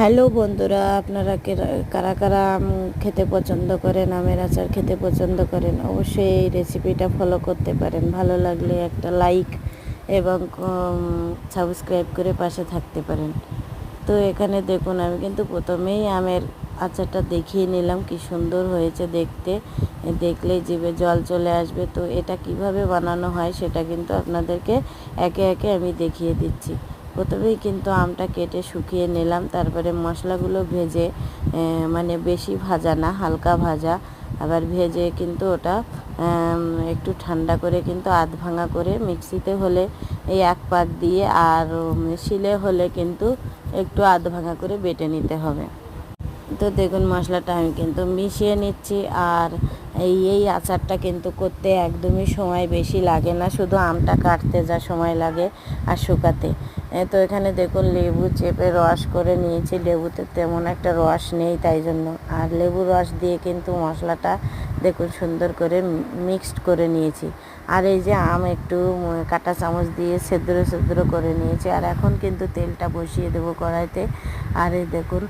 Hello বন্ধুরা, আপনারা কারা কারা খেতে পছন্দ করেন, আমের আচার খেতে পছন্দ করেন, অবশ্যই এই রেসিপিটা ফলো করতে পারেন। ভালো লাগলে একটা লাইক এবং সাবস্ক্রাইব করে পাশে থাকতে পারেন। তো এখানে দেখুন, আমি কিন্তু প্রথমেই আমের আচারটা দেখিয়ে নিলাম, কি সুন্দর হয়েছে দেখতে। দেখলেই জিভে জল চলে আসবে। তো এটা কিভাবে বানানো হয় সেটা কিন্তু আপনাদেরকে একে একে আমি দেখিয়ে দিচ্ছি। প্রথমেই কিন্তু আমটা কেটে শুকিয়ে নিলাম, তারপরে মশলাগুলো ভেজে, মানে বেশি ভাজা না, হালকা ভাজা, আবার ভেজে কিন্তু ওটা একটু ঠান্ডা করে কিন্তু আধ ভাঙা করে মিক্সিতে হলে এই এক পাক দিয়ে, আর শিলে হলে কিন্তু একটু আধ ভাঙা করে বেটে নিতে হবে। তো দেখুন, মশলাটা আমি কিন্তু মিশিয়ে নিচ্ছি। আর এই আচারটা কিন্তু করতে একদমই সময় বেশি লাগে না, শুধু আমটা কাটতে যা সময় লাগে আর শুকাতে। তো এখানে দেখুন, লেবু চেপে রস করে নিয়েছি। লেবুতে তেমন একটা রস নেই, তাই জন্য। আর লেবু রস দিয়ে কিন্তু মশলাটা দেখুন সুন্দর করে মিক্সড করে নিয়েছি। আর এই যে আম একটু কাঁটা চামচ দিয়ে সেদ্ধ করে নিয়েছি। আর এখন কিন্তু তেলটা বসিয়ে দেবো কড়াইতে। আর এই দেখুন,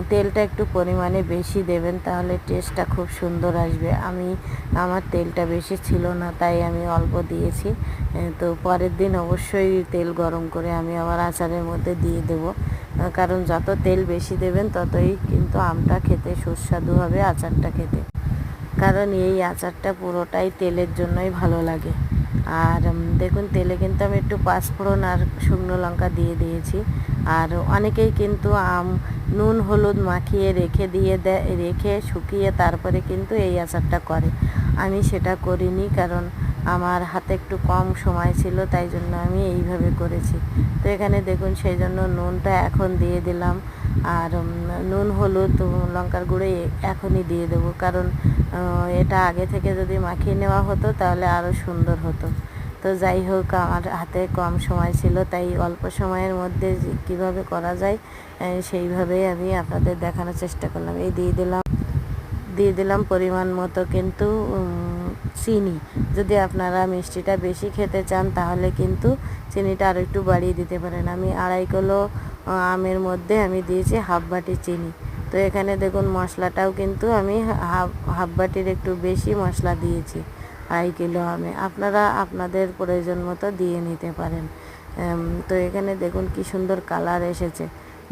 তেলটা একটু পরিমাণে বেশি দেবেন, তাহলে টেস্টটা খুব সুন্দর আসবে। আমার তেলটা বেশি ছিল না, তাই আমি অল্প দিয়েছি। তো পরের দিন অবশ্যই তেল গরম করে আমি আবার আচারের মধ্যে দিয়ে দেব, কারণ যত তেল বেশি দেবেন ততই কিন্তু আমটা খেতে সুস্বাদু হবে, আচারটা খেতে। কারণ এই আচারটা পুরোটাই তেলের জন্যই ভালো লাগে। আর দেখুন, তেলে কিন্তু আমি একটু পাঁচফোড়ন আর শুকনো লঙ্কা দিয়ে দিয়েছি। আর অনেকেই কিন্তু নুন হলুদ মাখিয়ে রেখে শুকিয়ে তারপরে কিন্তু এই আচারটা করে। আমি সেটা করিনি, কারণ আমার হাতে একটু কম সময় ছিল, তাই জন্য আমি এইভাবে করেছি। তো এখানে দেখুন, সেই জন্য নুনটা এখন দিয়ে দিলাম। আর নুন হলুদ লঙ্কার গুঁড়ো এখনই দিয়ে দেবো, কারণ এটা আগে থেকে যদি মাখিয়ে নেওয়া হতো তাহলে আরও সুন্দর হতো। তো যাই হোক, আমার হাতে কম সময় ছিল, তাই অল্প সময়ের মধ্যে কীভাবে করা যায় সেইভাবেই আমি আপনাদের দেখানোর চেষ্টা করলাম। এই দিয়ে দিলাম পরিমাণ মতো কিন্তু চিনি। যদি আপনারা মিষ্টিটা বেশি খেতে চান তাহলে কিন্তু চিনিটা আরও একটু বাড়িয়ে দিতে পারেন। আমি 2.5 কিলো আমের মধ্যে আমি দিয়েছি হাফ বাটি চিনি। তো এখানে দেখুন, মশলাটাও কিন্তু আমি হাফ বাটির একটু বেশি মশলা দিয়েছি 2.5 কিলো আমে। আপনারা আপনাদের প্রয়োজন মতো দিয়ে নিতে পারেন। তো এখানে দেখুন কি সুন্দর কালার এসেছে।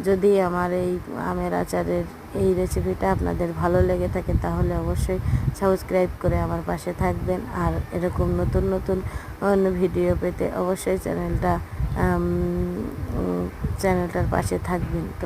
যদি আমার এই আমের আচারের এই রেসিপিটা আপনাদের ভালো লেগে থাকে তাহলে অবশ্যই সাবস্ক্রাইব করে আমার পাশে থাকবেন। আর এরকম নতুন নতুন ভিডিও পেতে অবশ্যই চ্যানেলটার পাশে থাকবেন। তো